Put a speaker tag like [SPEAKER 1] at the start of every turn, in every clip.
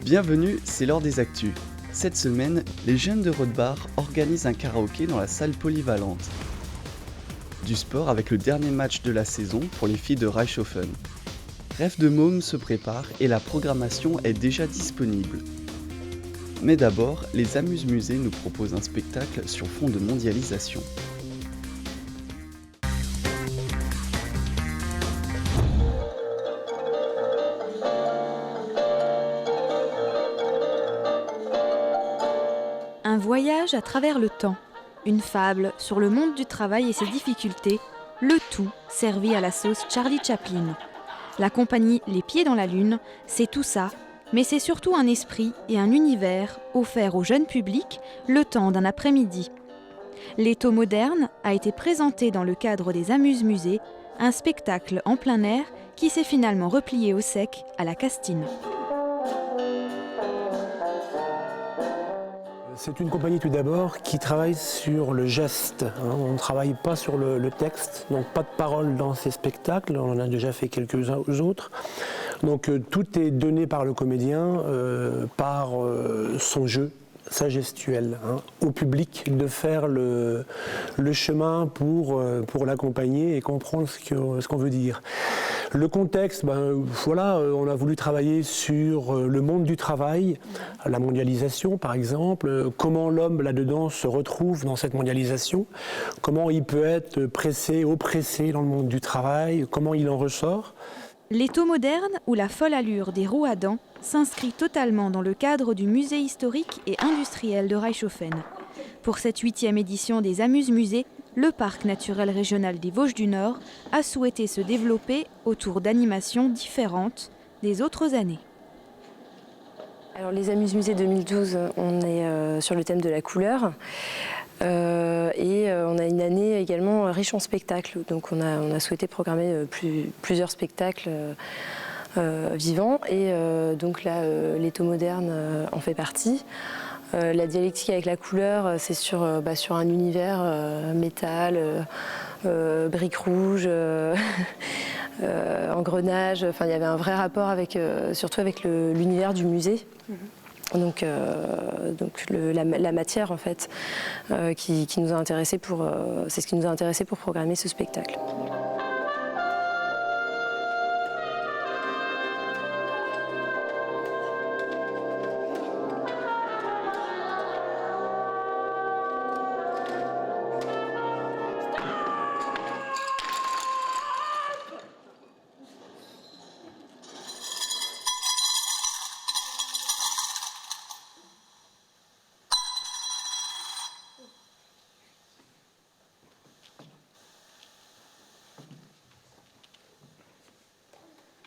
[SPEAKER 1] Bienvenue, c'est l'heure des actus. Cette semaine, les jeunes de Rodebar organisent un karaoké dans la salle polyvalente. Du sport avec le dernier match de la saison pour les filles de Reichshofen. Rêve de môme se prépare et la programmation est déjà disponible. Mais d'abord, les Amuse-Musées nous proposent un spectacle sur fond de mondialisation.
[SPEAKER 2] Un voyage à travers le temps, une fable sur le monde du travail et ses difficultés, le tout servi à la sauce Charlie Chaplin. La compagnie Les Pieds dans la Lune, c'est tout ça, mais c'est surtout un esprit et un univers offert au jeune public le temps d'un après-midi. L'étau moderne a été présenté dans le cadre des Amuse-Musées, un spectacle en plein air qui s'est finalement replié au sec à la Castine.
[SPEAKER 3] C'est une compagnie tout d'abord qui travaille sur le geste. On ne travaille pas sur le texte, donc pas de parole dans ces spectacles. On en a déjà fait quelques autres. Donc tout est donné par le comédien, par son jeu, sa gestuelle, au public de faire le chemin pour l'accompagner et comprendre ce qu'on veut dire. Le contexte, on a voulu travailler sur le monde du travail, la mondialisation par exemple, comment l'homme là-dedans se retrouve dans cette mondialisation, comment il peut être pressé, oppressé dans le monde du travail, comment il en ressort.
[SPEAKER 2] L'étau moderne, ou la folle allure des roues à dents, s'inscrit totalement dans le cadre du musée historique et industriel de Reichshofen. Pour cette 8e édition des Amuse-Musées, le parc naturel régional des Vosges du Nord a souhaité se développer autour d'animations différentes des autres années.
[SPEAKER 4] Alors les Amuse-Musées 2012, on est sur le thème de la couleur. On a une année également riche en spectacles. Donc on a souhaité programmer plusieurs spectacles vivants. Et donc là, l'étau moderne en fait partie. La dialectique avec la couleur, c'est sur un univers métal, briques rouges, engrenages. Enfin, il y avait un vrai rapport surtout avec l'univers du musée. Donc la matière en fait qui nous a intéressés c'est ce qui nous a intéressés pour programmer ce spectacle.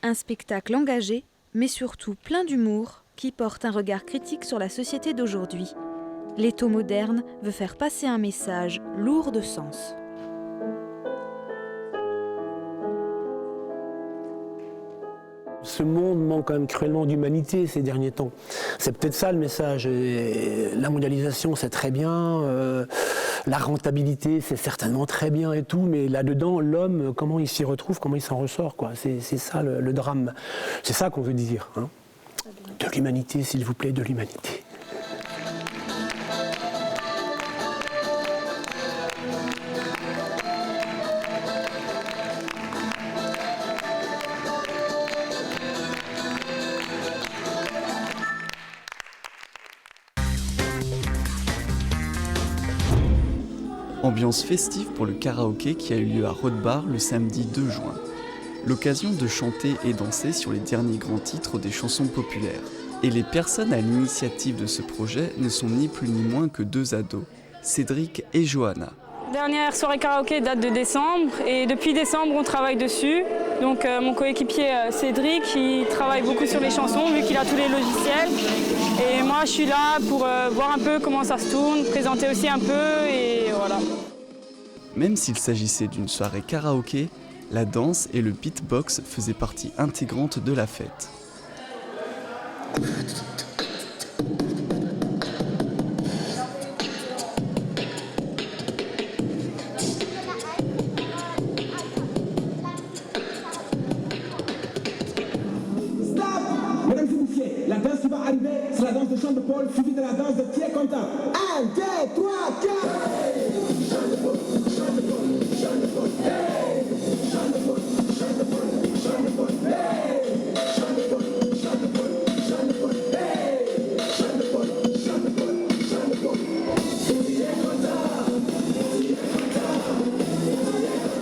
[SPEAKER 2] Un spectacle engagé, mais surtout plein d'humour, qui porte un regard critique sur la société d'aujourd'hui. L'étau moderne veut faire passer un message lourd de sens.
[SPEAKER 3] Ce monde manque quand même cruellement d'humanité ces derniers temps. C'est peut-être ça le message. Et la mondialisation, c'est très bien. La rentabilité, c'est certainement très bien et tout. Mais là-dedans, l'homme, comment il s'y retrouve, comment il s'en ressort, quoi. C'est ça le drame. C'est ça qu'on veut dire. De l'humanité, s'il vous plaît, de l'humanité.
[SPEAKER 1] Ambiance festive pour le karaoké qui a eu lieu à Rodebar le samedi 2 juin. L'occasion de chanter et danser sur les derniers grands titres des chansons populaires. Et les personnes à l'initiative de ce projet ne sont ni plus ni moins que 2 ados, Cédric et Johanna.
[SPEAKER 5] Dernière soirée karaoké date de décembre et depuis décembre on travaille dessus. Donc mon coéquipier Cédric, il travaille beaucoup sur les chansons vu qu'il a tous les logiciels. Et moi je suis là pour voir un peu comment ça se tourne, présenter aussi un peu et voilà.
[SPEAKER 1] Même s'il s'agissait d'une soirée karaoké, la danse et le beatbox faisaient partie intégrante de la fête.
[SPEAKER 6] Mesdames et messieurs, la danse va arriver. chant de Paul suivi de la danse de Tiers Content. 1, 2, 3, 4.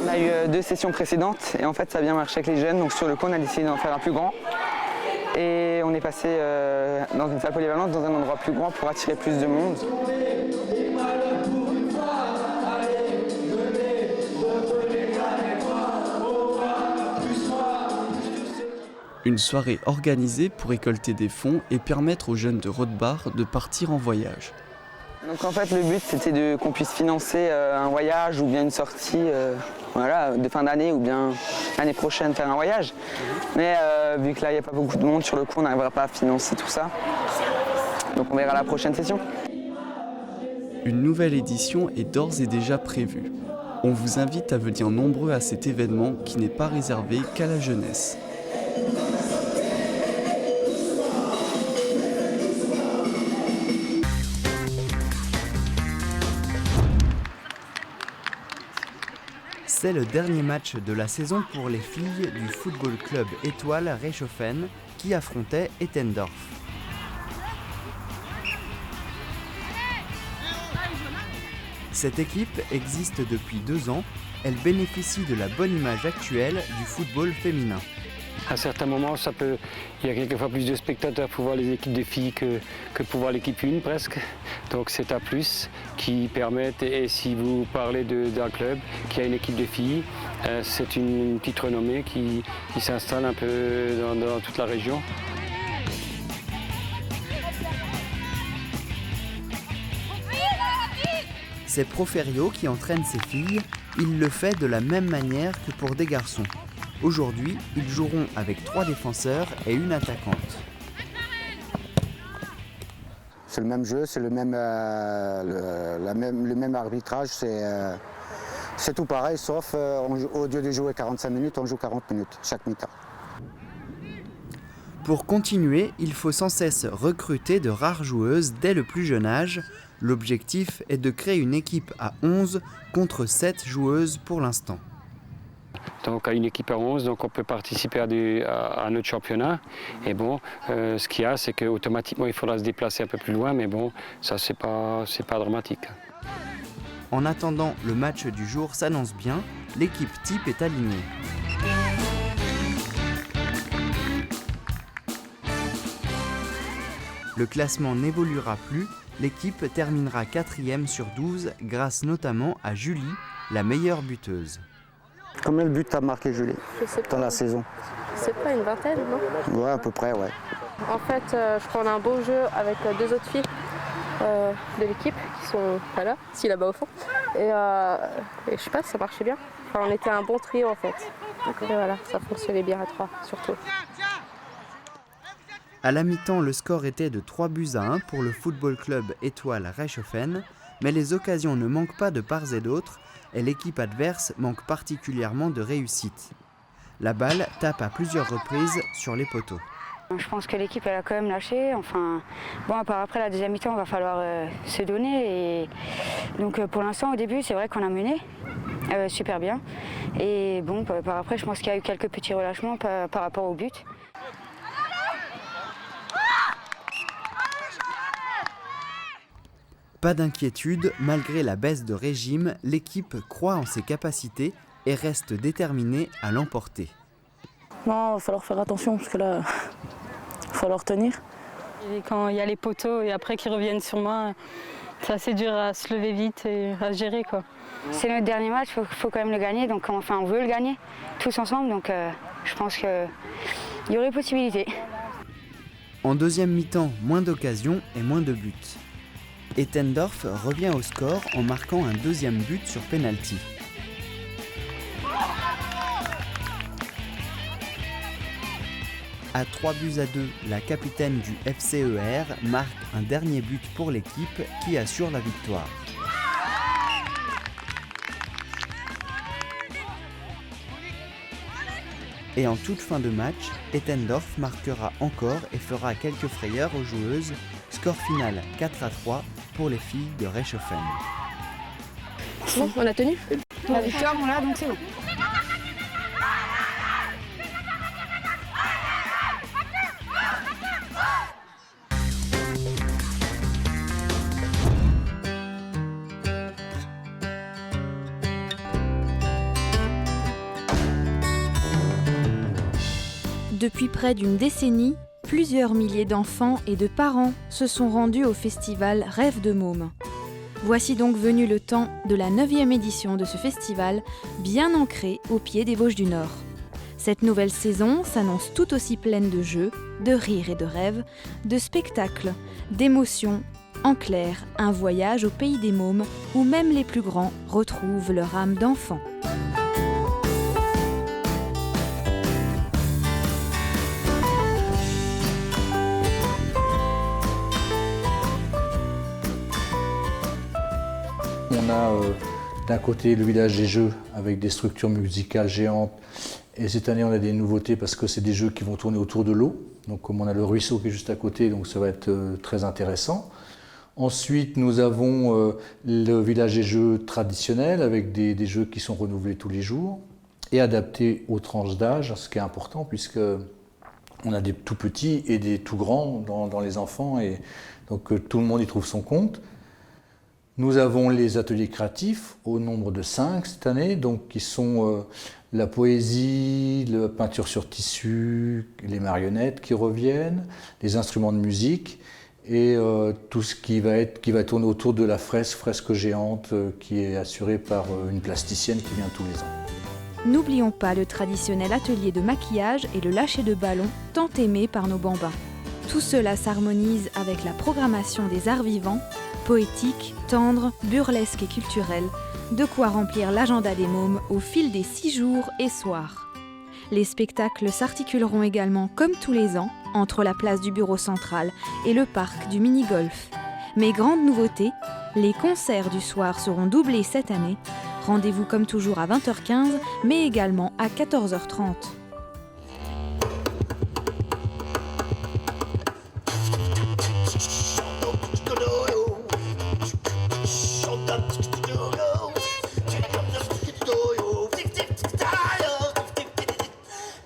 [SPEAKER 7] On a eu 2 sessions précédentes et en fait ça a bien marché avec les jeunes, donc sur le coup on a décidé d'en faire un plus grand et on est passé dans une salle polyvalente dans un endroit plus grand pour attirer plus de monde.
[SPEAKER 1] Une soirée organisée pour récolter des fonds et permettre aux jeunes de Rothbard de partir en voyage.
[SPEAKER 7] Donc en fait le but c'était qu'on puisse financer un voyage ou bien une sortie de fin d'année ou bien l'année prochaine faire un voyage. Mais vu que là il n'y a pas beaucoup de monde sur le coup on n'arrivera pas à financer tout ça. Donc on verra la prochaine session.
[SPEAKER 1] Une nouvelle édition est d'ores et déjà prévue. On vous invite à venir nombreux à cet événement qui n'est pas réservé qu'à la jeunesse. C'est le dernier match de la saison pour les filles du football club Étoile Reichshofen qui affrontait Ettendorf. Cette équipe existe depuis 2 ans. Elle bénéficie de la bonne image actuelle du football féminin.
[SPEAKER 8] À certains moments, il y a quelquefois plus de spectateurs pour voir les équipes de filles que pour voir l'équipe 1 presque. Donc c'est un plus qui permet, et si vous parlez d'un club qui a une équipe de filles, c'est une petite renommée qui s'installe un peu dans toute la région.
[SPEAKER 1] C'est Proferio qui entraîne ses filles. Il le fait de la même manière que pour des garçons. Aujourd'hui, ils joueront avec 3 défenseurs et une attaquante.
[SPEAKER 9] C'est le même jeu, c'est le même arbitrage, c'est tout pareil, sauf au lieu de jouer 45 minutes, on joue 40 minutes chaque mi-temps.
[SPEAKER 1] Pour continuer, il faut sans cesse recruter de rares joueuses dès le plus jeune âge. L'objectif est de créer une équipe à 11 contre 7 joueuses pour l'instant.
[SPEAKER 8] Donc à une équipe à 11, donc on peut participer à notre championnat. Et bon, ce qu'il y a, c'est qu'automatiquement il faudra se déplacer un peu plus loin, mais bon, ça c'est pas dramatique.
[SPEAKER 1] En attendant, le match du jour s'annonce bien, l'équipe type est alignée. Le classement n'évoluera plus, l'équipe terminera 4e sur 12 grâce notamment à Julie, la meilleure buteuse.
[SPEAKER 9] Combien de buts t'as marqué, Julie, dans la saison?
[SPEAKER 4] C'est pas une vingtaine, non?
[SPEAKER 9] Ouais, à peu près, ouais.
[SPEAKER 4] En fait, je prends un beau jeu avec 2 autres filles de l'équipe qui sont pas là, si là-bas au fond. Et je sais pas, ça marchait bien. Enfin, on était un bon trio en fait. Et voilà, ça fonctionnait bien à 3 surtout.
[SPEAKER 1] À la mi-temps, le score était de 3-1 pour le football club Étoile Reichshofen, mais les occasions ne manquent pas de part et d'autre et l'équipe adverse manque particulièrement de réussite. La balle tape à plusieurs reprises sur les poteaux.
[SPEAKER 10] Je pense que l'équipe elle a quand même lâché. Enfin, bon, après la deuxième mi-temps, il va falloir se donner. Et donc pour l'instant, au début, c'est vrai qu'on a mené super bien. Et bon, par après, je pense qu'il y a eu quelques petits relâchements par rapport au but.
[SPEAKER 1] Pas d'inquiétude, malgré la baisse de régime, l'équipe croit en ses capacités et reste déterminée à l'emporter.
[SPEAKER 11] Non, il va falloir faire attention parce que là, il va falloir tenir.
[SPEAKER 5] Et quand il y a les poteaux et après qu'ils reviennent sur moi, c'est assez dur à se lever vite et à gérer, quoi.
[SPEAKER 10] C'est notre dernier match, il faut quand même le gagner. Donc, enfin, on veut le gagner tous ensemble, donc je pense qu'il y aurait possibilité.
[SPEAKER 1] En deuxième mi-temps, moins d'occasions et moins de buts. Ettendorf revient au score en marquant un deuxième but sur penalty. À 3-2, la capitaine du FCER marque un dernier but pour l'équipe qui assure la victoire. Et en toute fin de match, Ettendorf marquera encore et fera quelques frayeurs aux joueuses, ce Score final 4-3 pour les filles de Reichshoffen.
[SPEAKER 4] C'est bon, on a tenu.
[SPEAKER 10] La victoire, on l'a, donc c'est bon.
[SPEAKER 2] Depuis près d'une décennie, plusieurs milliers d'enfants et de parents se sont rendus au festival Rêve de Môme. Voici donc venu le temps de la 9e édition de ce festival, bien ancré au pied des Vosges du Nord. Cette nouvelle saison s'annonce tout aussi pleine de jeux, de rires et de rêves, de spectacles, d'émotions. En clair, un voyage au pays des mômes où même les plus grands retrouvent leur âme d'enfant.
[SPEAKER 12] On a d'un côté le village des jeux avec des structures musicales géantes, et cette année on a des nouveautés parce que c'est des jeux qui vont tourner autour de l'eau, donc comme on a le ruisseau qui est juste à côté, donc ça va être très intéressant. Ensuite nous avons le village des jeux traditionnels avec des jeux qui sont renouvelés tous les jours et adaptés aux tranches d'âge, ce qui est important puisque on a des tout petits et des tout grands dans les enfants, et donc tout le monde y trouve son compte. Nous avons les ateliers créatifs au nombre de 5 cette année, donc qui sont la poésie, la peinture sur tissu, les marionnettes qui reviennent, les instruments de musique et tout ce qui va tourner autour de la fresque géante qui est assurée par une plasticienne qui vient tous les ans.
[SPEAKER 2] N'oublions pas le traditionnel atelier de maquillage et le lâcher de ballon tant aimé par nos bambins. Tout cela s'harmonise avec la programmation des arts vivants, poétique, tendre, burlesque et culturel, de quoi remplir l'agenda des mômes au fil des 6 jours et soirs. Les spectacles s'articuleront également, comme tous les ans, entre la place du bureau central et le parc du mini-golf. Mais grande nouveauté, les concerts du soir seront doublés cette année. Rendez-vous comme toujours à 20h15, mais également à 14h30.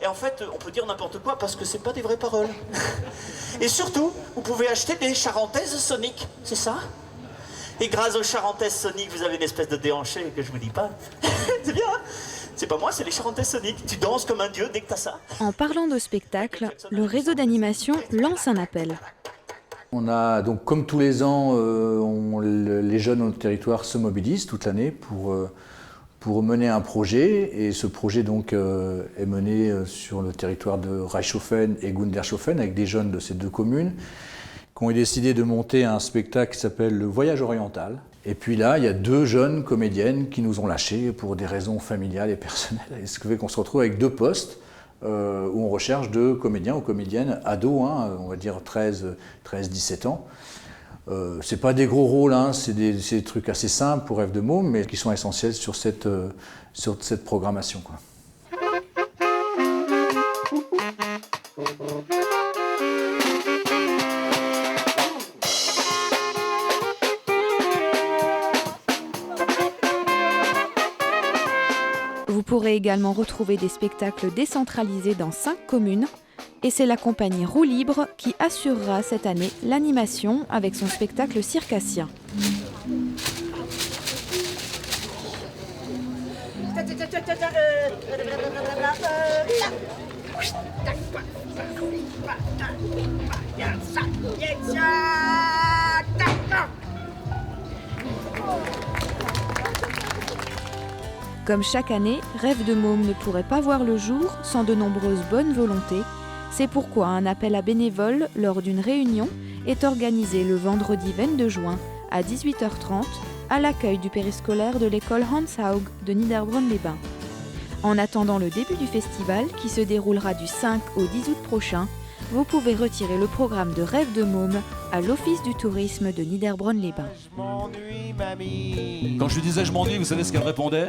[SPEAKER 13] En fait, on peut dire n'importe quoi parce que c'est pas des vraies paroles. Et surtout, vous pouvez acheter des charentaises soniques, c'est ça? Et grâce aux charentaises soniques, vous avez une espèce de déhanché que je vous dis pas. C'est bien, hein? C'est pas moi, c'est les charentaises soniques. Tu danses comme un dieu dès que t'as ça.
[SPEAKER 2] En parlant de spectacle, le réseau d'animation lance un appel.
[SPEAKER 12] On a donc, comme tous les ans, les jeunes dans notre territoire se mobilisent toute l'année pour mener un projet, et ce projet donc est mené sur le territoire de Reichshoffen et Gundershofen avec des jeunes de ces 2 communes qui ont décidé de monter un spectacle qui s'appelle le Voyage oriental. Et puis là, il y a 2 jeunes comédiennes qui nous ont lâchés pour des raisons familiales et personnelles, et ce qui fait qu'on se retrouve avec 2 postes où on recherche 2 comédiens ou comédiennes ados, on va dire 13-17 ans. C'est pas des gros rôles, c'est des trucs assez simples pour Rêve de Môme, mais qui sont essentiels sur cette programmation, quoi.
[SPEAKER 2] Vous pourrez également retrouver des spectacles décentralisés dans 5 communes. Et c'est la compagnie Roue Libre qui assurera cette année l'animation avec son spectacle circassien. Comme chaque année, Rêve de Môme ne pourrait pas voir le jour sans de nombreuses bonnes volontés. C'est pourquoi un appel à bénévoles lors d'une réunion est organisé le vendredi 22 juin à 18h30 à l'accueil du périscolaire de l'école Hans Haug de Niederbronn-les-Bains. En attendant le début du festival qui se déroulera du 5 au 10 août prochain, vous pouvez retirer le programme de Rêve de Môme à l'Office du tourisme de Niederbronn-les-Bains.
[SPEAKER 14] Quand je lui disais je m'ennuie, vous savez ce qu'elle répondait?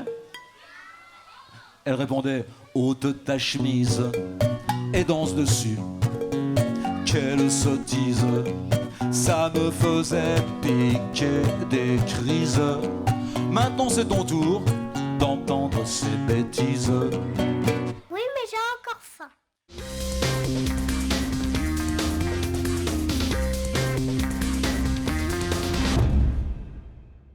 [SPEAKER 14] Elle répondait « ôte ta chemise et danse dessus ». Quelle sottise, ça me faisait piquer des crises. Maintenant c'est ton tour d'entendre ces bêtises.